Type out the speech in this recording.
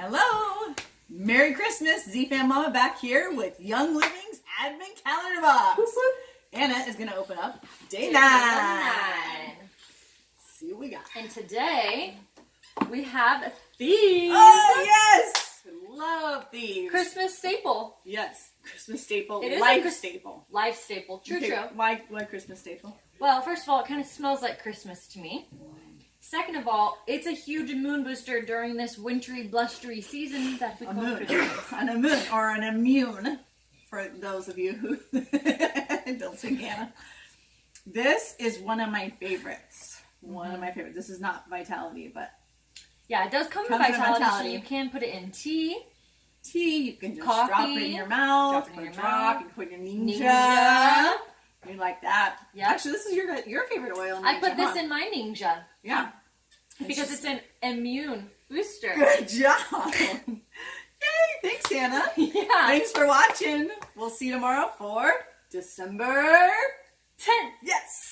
Hello! Merry Christmas! Z-Fam Mama back here with Young Living's Advent Calendar Box. Anna is going to open up day 9. See what we got. And today, we have thieves. Oh, yes! Love these. Christmas staple. Yes. Christmas staple. It is life a staple. Life staple. True. Why Christmas staple? Well, first of all, it kind of smells like Christmas to me. Second of all, it's a huge moon booster during this wintry, blustery season that we call Christmas. An moon or an immune for those of you who don't speak Anna. This is one of my favorites. One of my favorites. This is not Vitality, but yeah, it does come with Vitality, so you can put it in tea. You can just coffee, drop it in your mouth. You can put your Ninja. You like that? Yeah. Actually, this is your favorite oil. I put this in my Ninja. Yeah. Because it's an immune booster. Good job. Yay! Thanks, Anna. Yeah. Thanks for watching. We'll see you tomorrow for December 10th. Yes.